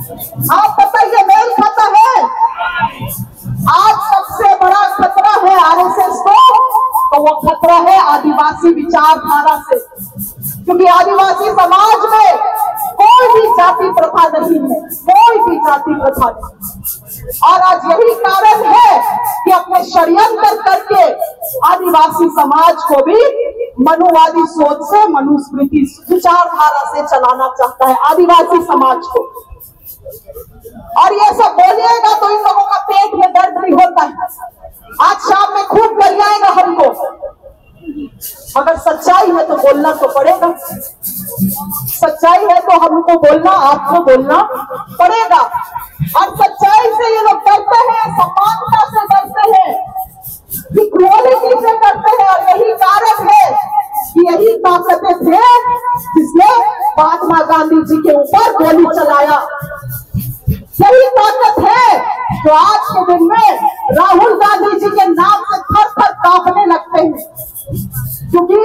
आप बताइए मेल खाता है? आज सबसे बड़ा खतरा है आरएसएस को, तो वो खतरा है आदिवासी विचारधारा से, क्योंकि आदिवासी समाज में कोई भी जाति प्रथा नहीं है, कोई भी जाति प्रथा नहीं। और आज यही कारण है कि अपने षड्यंत्र करके आदिवासी समाज को भी मनुवादी सोच से, मनुस्मृति विचारधारा से चलाना चाहता है आदिवासी समाज को। और ये सब बोलिएगा तो इन लोगों का पेट में दर्द भी होता है। आज शाम में खूब गरियाएगा हमको, मगर सच्चाई है तो बोलना तो पड़ेगा। सच्चाई है तो हमको बोलना, आपको बोलना पड़ेगा। और सच्चाई से ये लोग डरते हैं, समानता से डरते हैं, इक्वालिटी से डरते हैं। और यही कारण है कि यही ताकतें थे जिसने महात्मा गांधी जी के ऊपर गोली चलाया। यही ताकत है जो आज के दिन में राहुल गांधी जी के नाम से थर थर कांपने लगते हैं, क्योंकि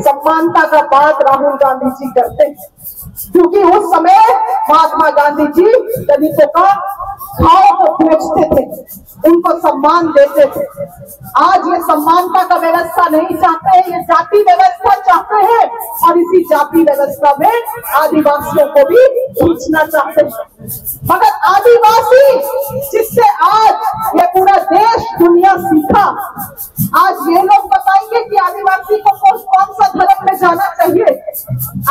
समानता का बात राहुल गांधी जी करते हैं। क्योंकि उस समय महात्मा गांधी जी दलितों का खाओ को बेचते थे, उनको सम्मान देते थे। आज ये समानता का व्यवस्था नहीं चाहते हैं, ये जाति व्यवस्था चाहते हैं। और इसी जाति व्यवस्था में आदिवासियों को भी खींचना चाहते हैं। मगर आदिवासी जिससे आज ये पूरा देश दुनिया सीखा, आज ये लोग बताएंगे कि आदिवासी को कौन सा धर्म में जाना चाहिए।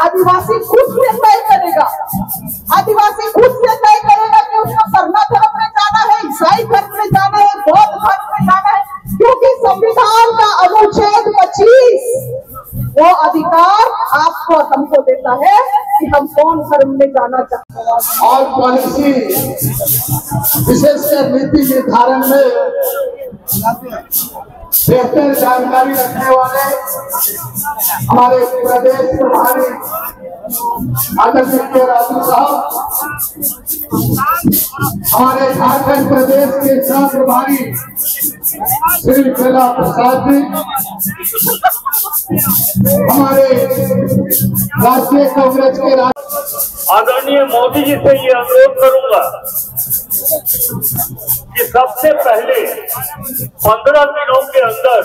आदिवासी खुद से तय करेगा, आदिवासी खुद से तय करेगा कि उसको सरना धर्म में जाना है, ईसाई धर्म में जाना है, बौद्ध धर्म में जाना है। क्योंकि संविधान का अनुच्छेद 25 वो अधिकार आपको और हमको देता है कि हम कौन धर्म में जाना चाहते हैं। और पॉलिसी विशेषकर नीति निर्धारण में बेहतर जानकारी रखने वाले हमारे प्रदेश प्रभारी आदरणीय राजू साहब, हमारे झारखंड प्रदेश के सह प्रभारी श्री प्रहलाद प्रसाद जी, हमारे राष्ट्रीय कांग्रेस के आदरणीय मोदी जी से ये अनुरोध करूंगा कि सबसे पहले 15 दिनों के अंदर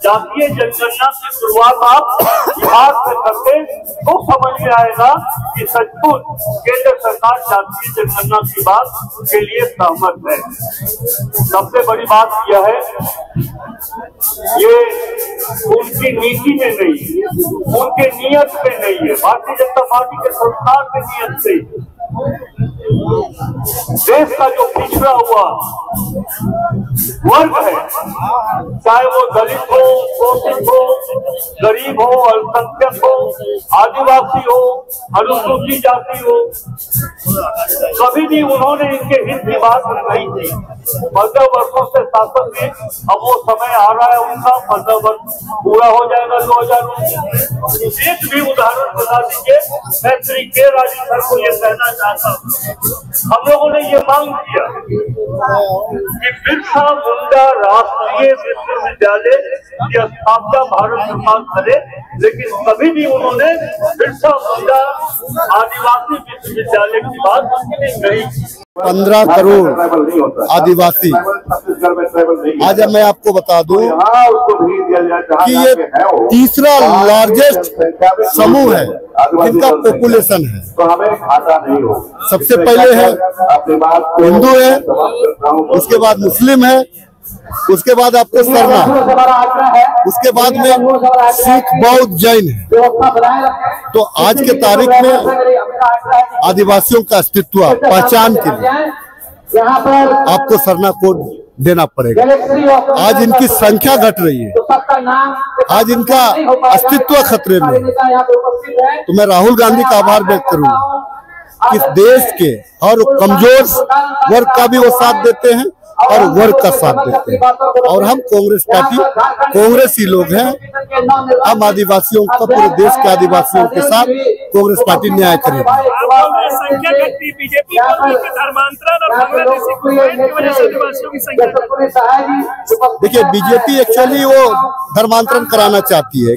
जातीय जनगणना की शुरुआत आप बिहार से करके तो समझ में आएगा कि सचमुच केंद्र सरकार जातीय जनगणना की बात के लिए सहमत है। सबसे बड़ी बात यह है, ये उनकी नीति में नहीं, उनके नियत में नहीं है, भारतीय जनता पार्टी के सरकार के नियत से। देश का जो पिछड़ा हुआ वर्ग है, चाहे वो दलित हो, शोषित हो, गरीब हो, अल्पसंख्यक हो, आदिवासी हो, अनुसूचित जाति हो, कभी भी उन्होंने इनके हित की बात नहीं की। 15 वर्षों से शासन में, अब वो समय आ रहा है उनका, 15 वर्ष पूरा हो जाएगा 2019। एक भी उदाहरण बता दीजिए। मैं श्री के राजू सर को ये कहना चाहता हूँ, हम लोगों ने ये मांग किया कि बिरसा मुंडा राष्ट्रीय विश्वविद्यालय की स्थापना भारत सरकार करे, लेकिन कभी भी उन्होंने बिरसा मुंडा आदिवासी विश्वविद्यालय की बात नहीं। 15 करोड़ आदिवासी, आज मैं आपको बता दूं कि ये तीसरा लार्जेस्ट समूह है जिनका पॉपुलेशन है। सबसे पहले है हिंदू है, उसके बाद मुस्लिम है, उसके बाद आपको सरना, उसके बाद में सिख, बौद्ध, जैन है। तो आज के तारीख में आदिवासियों का अस्तित्व पहचान के लिए आपको सरना कोड देना पड़ेगा। आज इनकी संख्या घट रही है, आज इनका अस्तित्व खतरे में है। तो मैं राहुल गांधी का आभार व्यक्त करूंगा कि देश के हर कमजोर वर्ग का भी वो साथ देते हैं और वर्ग का साथ देते हैं। और हम कांग्रेस पार्टी, कांग्रेसी लोग हैं, हम आदिवासियों का, पूरे देश के आदिवासियों के साथ कांग्रेस पार्टी न्याय करेगी। देखिए, बीजेपी एक्चुअली वो धर्मांतरण कराना चाहती है,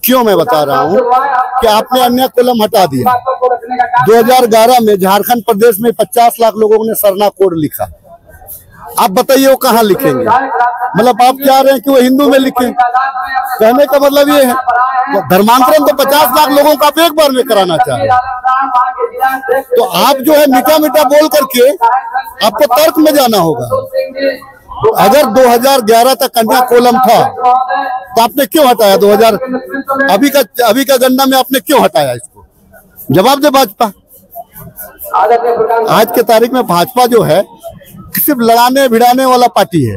क्यों मैं बता रहा हूँ कि आपने अन्य कॉलम हटा दिया। 2011 में झारखंड प्रदेश में 50 लाख लोगों ने सरना कोड लिखा। आप बताइए वो कहाँ लिखेंगे? मतलब आप चाह रहे हैं कि वो हिंदू में लिखें? कहने का मतलब ये है धर्मांतरण तो 50 लाख लोगों का आप एक बार में कराना चाह रहे हैं। तो आप जो है मीठा मीठा बोल करके आपको तर्क में जाना होगा। अगर 2011 तक अन्य कॉलम था तो आपने क्यों हटाया? 2000 अभी का गणना में आपने क्यों हटाया इसको? जवाब दे भाजपा। आज के तारीख में भाजपा जो है सिर्फ लड़ाने भिड़ाने वाला पार्टी है,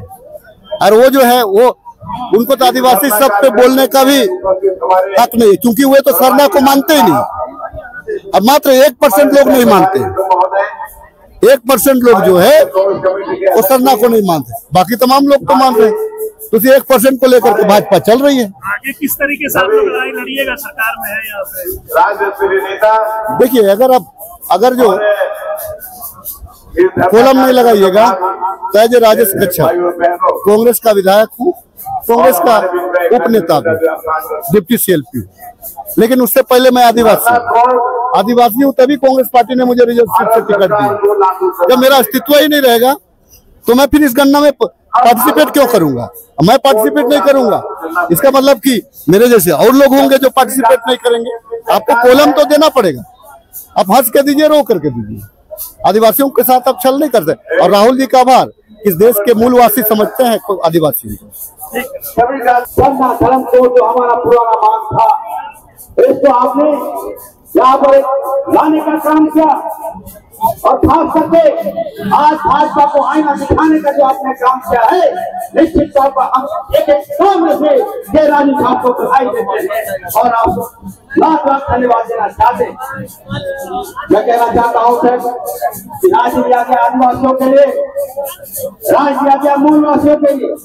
और वो जो है वो उनको तो आदिवासी सब पे बोलने का भी हक नहीं, क्योंकि वे तो सरना को मानते ही नहीं। अब मात्र 1% लोग नहीं मानते, 1% लोग जो है वो सरना को नहीं मानते, बाकी तमाम लोग तो मान रहे हैं। तो 1% को लेकर के भाजपा चल रही है। आगे किस तरीके से आप लड़ाई लड़िएगा? सरकार में है यहाँ पे। देखिए, अगर जो कॉलम नहीं लगाइएगा तो जो राजेश कच्छप कांग्रेस का विधायक हूँ, कांग्रेस का उप नेता भी, डिप्टी CLP, लेकिन उससे पहले मैं आदिवासी हूँ, तभी कांग्रेस पार्टी ने मुझे रिजर्व सीट से टिकट दी। जब मेरा अस्तित्व ही नहीं रहेगा तो मैं फिर इस गणना में पार्टिसिपेट क्यों करूंगा? मैं पार्टिसिपेट नहीं करूंगा, इसका मतलब कि मेरे जैसे और लोग होंगे जो पार्टिसिपेट नहीं करेंगे। आपको कॉलम तो देना पड़ेगा। आप हंस के दीजिए, रो करके दीजिए। आदिवासियों के साथ आप छल नहीं करते। और राहुल जी का आभार, इस देश के मूलवासी समझते हैं आदिवासी धर्म को जो हमारा पुराना मान था, इसको आपने यहाँ पर लाने का काम किया, और खास करके आज भाजपा को आईना दिखाने का जो आपने काम किया है, निश्चित तौर पर हम एक काम में से ये राजू साहब को बधाई देते हैं और आप लाख लाख धन्यवाद देना चाहते हैं। मैं कहना चाहता हूँ सर कि राज दिया गया आदिवासियों के लिए, राज दिया गया मूलवासियों के लिए,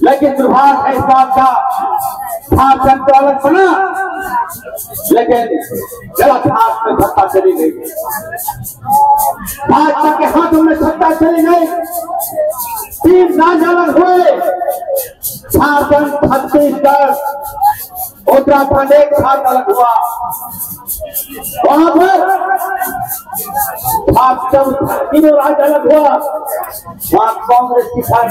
लेकिन दुर्भाग्य है इस बात का, झारखंड तो अलग बना लेकिन गलत हाथ में सत्ता चली गई। भाजपा के हाथों में सत्ता चली गई, 3 राज्य अलग हुए, झारखंड, छत्तीसगढ़, उत्तराखंड एक साथ अलग हुआ। वहां पर तीनों राज्य अलग हुआ, वहां कांग्रेस की सरकार,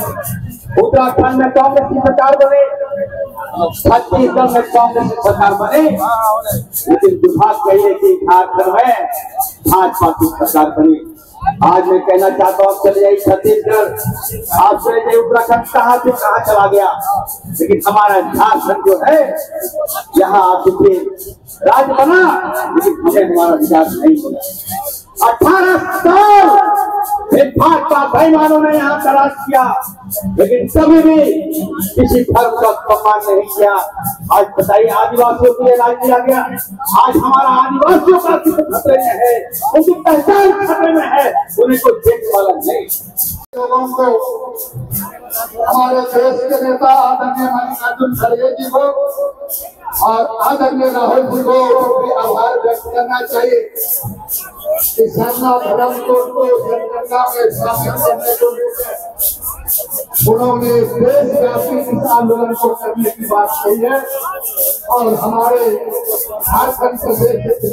उत्तराखंड में कांग्रेस की सरकार बने, छत्तीसगढ़ में कांग्रेस की सरकार बने, लेकिन दुर्भाग्य है कि झारखंड में भाजपा की सरकार बनी। आज मैं कहना चाहता हूँ, चले जाइए छत्तीसगढ़, आप चले जाइए उत्तराखंड, कहाँ से कहाँ चला गया, लेकिन हमारा झारखंड जो है यहाँ आप देखिए राज्य बना, लेकिन हमें हमारा विकास नहीं मिला। 18 साल फिर भाजपा बेईमानों ने यहाँ का राज किया, लेकिन कभी भी किसी धर्म का सम्मान नहीं किया। आज बताइए, आदिवासियों के लिए राज दिया गया, आज हमारा आदिवासियों का अस्तित्व खतरे में है, उनकी पहचान खतरे में है, उन्हें कोई देखने वाला नहीं। लोगों को हमारे देश के नेता आदरणीय मल्लिकार्जुन खड़गे जी को और आदरणीय राहुल जी को भी आभार व्यक्त करना चाहिए कि सरना धर्म को जनगणना में शामिल करने को लेकर उन्होंने देशव्यापी इस आंदोलन को करने की बात कही है। और हमारे झारखंड प्रदेश